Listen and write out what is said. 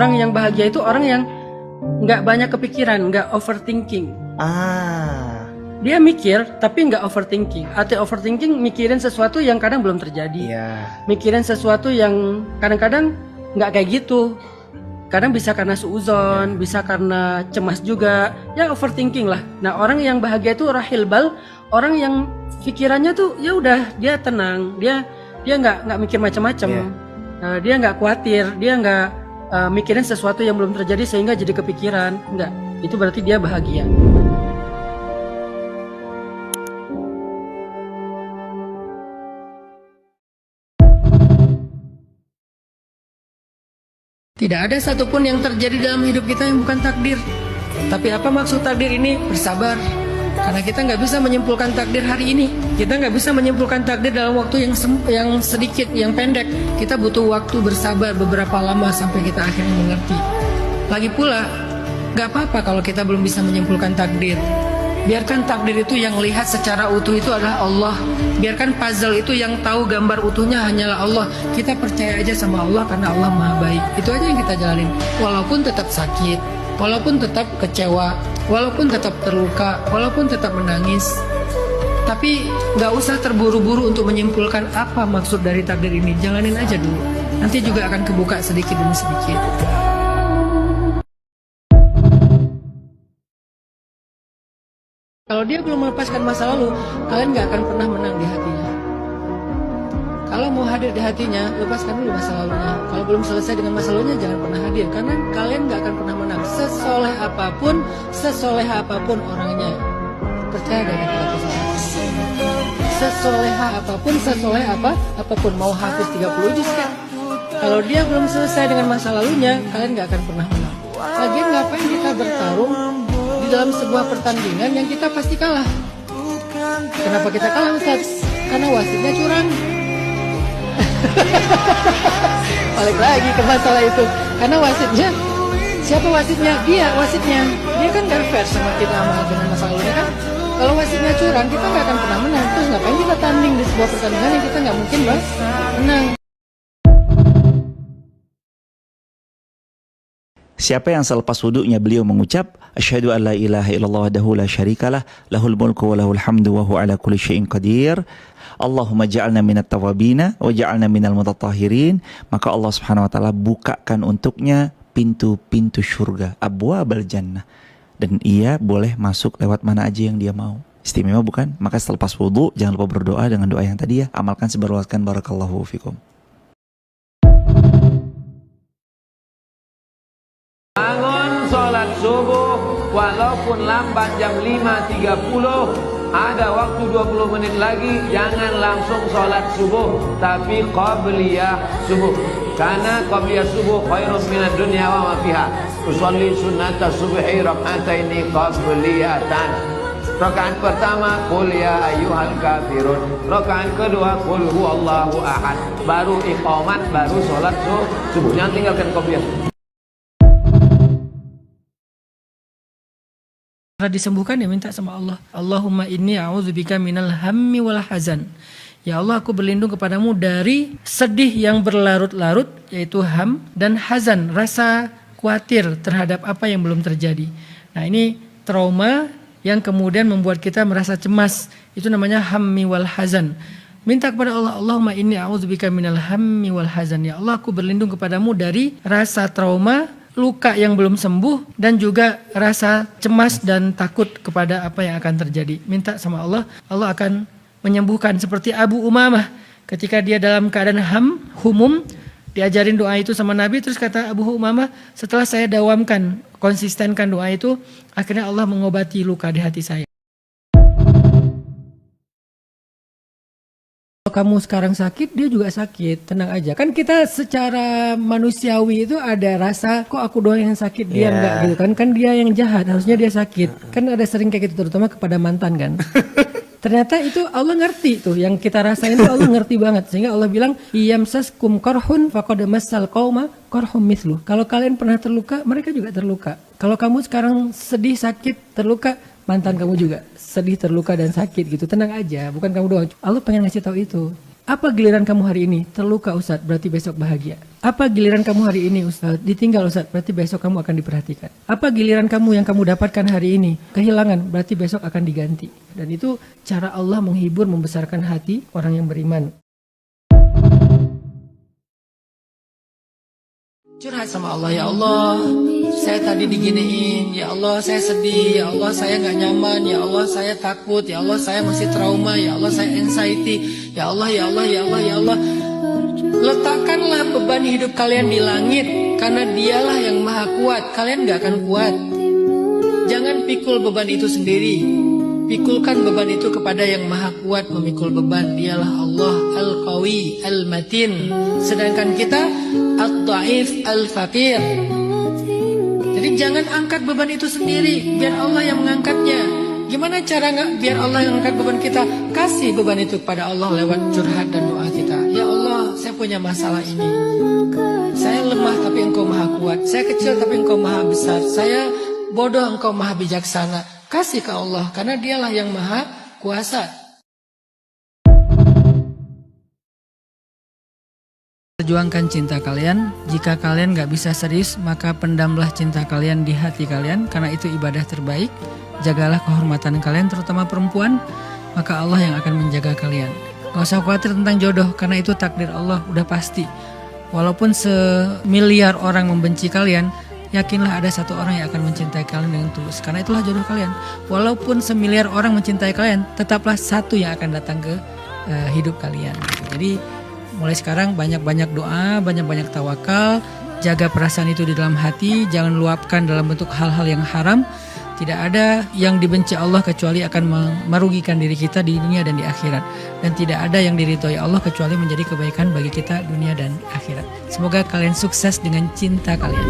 Orang yang bahagia itu orang yang nggak banyak kepikiran, nggak overthinking. Dia mikir tapi nggak overthinking. Arti overthinking mikirin sesuatu yang kadang belum terjadi. Mikirin sesuatu yang kadang-kadang nggak kayak gitu. Kadang bisa karena suuzon, bisa karena cemas juga. Ya overthinking lah. Nah, orang yang bahagia itu rahil bal, orang yang pikirannya tuh ya udah dia tenang, dia nggak mikir macam-macam. Dia nggak khawatir, dia nggak mikirin sesuatu yang belum terjadi sehingga jadi kepikiran. Enggak, itu berarti dia bahagia. Tidak ada satupun yang terjadi dalam hidup kita yang bukan takdir. Tapi apa maksud takdir ini? Bersabar. Karena kita nggak bisa menyimpulkan takdir hari ini. Kita nggak bisa menyimpulkan takdir dalam waktu yang sedikit, yang pendek. Kita butuh waktu bersabar beberapa lama sampai kita akhirnya mengerti. Lagi pula, nggak apa-apa kalau kita belum bisa menyimpulkan takdir. Biarkan takdir itu yang lihat secara utuh itu adalah Allah. Biarkan puzzle itu yang tahu gambar utuhnya hanyalah Allah. Kita percaya aja sama Allah karena Allah Maha Baik. Itu aja yang kita jalanin. Walaupun tetap sakit, walaupun tetap kecewa, walaupun tetap terluka, walaupun tetap menangis. Tapi nggak usah terburu-buru untuk menyimpulkan apa maksud dari takdir ini. Jalanin aja dulu. Nanti juga akan kebuka sedikit demi sedikit. Kalau dia belum melepaskan masa lalu, kalian nggak akan pernah menang di hatinya. Kalau mau hadir di hatinya, lepaskan dulu masa lalunya. Kalau belum selesai dengan masa lalunya, jangan pernah hadir. Karena kalian nggak akan pernah menang. Sesoleh apapun orangnya. Percaya gak kata-kata saya? Sesoleh apapun. Mau hafiz 30 juz kan? Kalau dia belum selesai dengan masa lalunya, kalian nggak akan pernah menang. Lagian ngapain kita bertarung di dalam sebuah pertandingan yang kita pasti kalah? Kenapa kita kalah, Ustaz? Karena wasitnya curang. Balik lagi ke masalah itu. Karena wasitnya, siapa wasitnya? Dia wasitnya. Dia kan gak fair sama kita dengan masa lalunya kan. Kalau wasitnya curang, kita gak akan pernah menang. Terus ngapain kita tanding di sebuah pertandingan yang kita gak mungkin menang? Siapa yang selepas wudunya beliau mengucap asyhadu an la ilaha illallah wahdahu la syarikalah lahul mulku wa lahul hamdu wa huwa ala kulli syai'in qadir. Allahumma ja'alna minat tawabina wa ja'alna minal mutatahhirin, maka Allah Subhanahu wa taala bukakan untuknya pintu-pintu surga, abwabal jannah, dan ia boleh masuk lewat mana aja yang dia mau. Istimewa bukan? Maka selepas wudu jangan lupa berdoa dengan doa yang tadi ya. Amalkan sebarluaskan. Barakallahu fikum. Bangun sholat subuh walaupun lambat jam 5.30, ada waktu 20 menit lagi, jangan langsung sholat subuh tapi qabliyah subuh. Karena qabliyah subuh khairun minad dunya wa ma fiha. Usolli sunnata subhi rak'ataini qabliyatan. Rakaat pertama qul ya ayyuhal kafirun. Rakaat kedua qul huwallahu ahad. Baru iqamat, baru sholat subuh. Jangan tinggalkan qabliyah. Disembuhkan ya minta sama Allah. Allahumma inni a'udzubika minal hammi wal hazan. Ya Allah, aku berlindung kepadamu dari sedih yang berlarut-larut, yaitu ham, dan hazan, rasa khawatir terhadap apa yang belum terjadi. Nah, ini trauma yang kemudian membuat kita merasa cemas. Itu namanya hammi wal hazan. Minta kepada Allah, Allahumma inni a'udzubika minal hammi wal hazan. Ya Allah, aku berlindung kepadamu dari rasa trauma, luka yang belum sembuh, dan juga rasa cemas dan takut kepada apa yang akan terjadi. Minta sama Allah, Allah akan menyembuhkan. Seperti Abu Umamah ketika dia dalam keadaan humum, diajarin doa itu sama Nabi, terus kata Abu Umamah, setelah saya dawamkan, konsistenkan doa itu, akhirnya Allah mengobati luka di hati saya. Kamu sekarang sakit, dia juga sakit, tenang aja. Kan kita secara manusiawi itu ada rasa, kok aku doang yang sakit, dia enggak gitu kan. Kan dia yang jahat, harusnya dia sakit. Kan ada sering kayak gitu, terutama kepada mantan kan. Ternyata itu Allah ngerti tuh, yang kita rasain tuh Allah ngerti banget. Sehingga Allah bilang, iyamsaskum qarhun faqad massal qauma qarhum mithlu. Kalau kalian pernah terluka, mereka juga terluka. Kalau kamu sekarang sedih, sakit, terluka, mantan kamu juga sedih, terluka, dan sakit gitu. Tenang aja, bukan kamu doang. Allah pengen ngasih tahu itu. Apa giliran kamu hari ini? Terluka Ustadz, berarti besok bahagia. Apa giliran kamu hari ini Ustadz? Ditinggal Ustadz, berarti besok kamu akan diperhatikan. Apa giliran kamu yang kamu dapatkan hari ini? Kehilangan, berarti besok akan diganti. Dan itu cara Allah menghibur, membesarkan hati orang yang beriman. Curhat sama Allah, ya Allah, saya tadi diginiin, ya Allah saya sedih, ya Allah saya gak nyaman, ya Allah saya takut, ya Allah saya masih trauma, ya Allah saya anxiety, ya Allah, ya Allah, ya Allah, ya Allah. Letakkanlah beban hidup kalian di langit, karena dialah yang maha kuat, kalian gak akan kuat. Jangan pikul beban itu sendiri, pikulkan beban itu kepada yang maha kuat memikul beban, dialah Allah Al-Qawi Al-Matin. Sedangkan kita Ad-Da'if Al-Faqir. Jadi jangan angkat beban itu sendiri, biar Allah yang mengangkatnya. Gimana cara biar Allah yang mengangkat beban kita? Kasih beban itu kepada Allah lewat curhat dan doa kita. Ya Allah, saya punya masalah ini. Saya lemah tapi Engkau maha kuat. Saya kecil tapi Engkau maha besar. Saya bodoh, Engkau maha bijaksana. Kasih ke Allah, karena dialah yang maha kuasa. Perjuangkan cinta kalian. Jika kalian gak bisa serius, maka pendamlah cinta kalian di hati kalian, karena itu ibadah terbaik. Jagalah kehormatan kalian, terutama perempuan, maka Allah yang akan menjaga kalian. Gak usah khawatir tentang jodoh, karena itu takdir Allah, udah pasti. Walaupun semiliar orang membenci kalian, yakinlah ada satu orang yang akan mencintai kalian dengan tulus, karena itulah jodoh kalian. Walaupun semiliar orang mencintai kalian, tetaplah satu yang akan datang ke hidup kalian. Jadi mulai sekarang banyak-banyak doa, banyak-banyak tawakal, jaga perasaan itu di dalam hati, jangan luapkan dalam bentuk hal-hal yang haram. Tidak ada yang dibenci Allah kecuali akan merugikan diri kita di dunia dan di akhirat. Dan tidak ada yang diridhoi Allah kecuali menjadi kebaikan bagi kita dunia dan akhirat. Semoga kalian sukses dengan cinta kalian.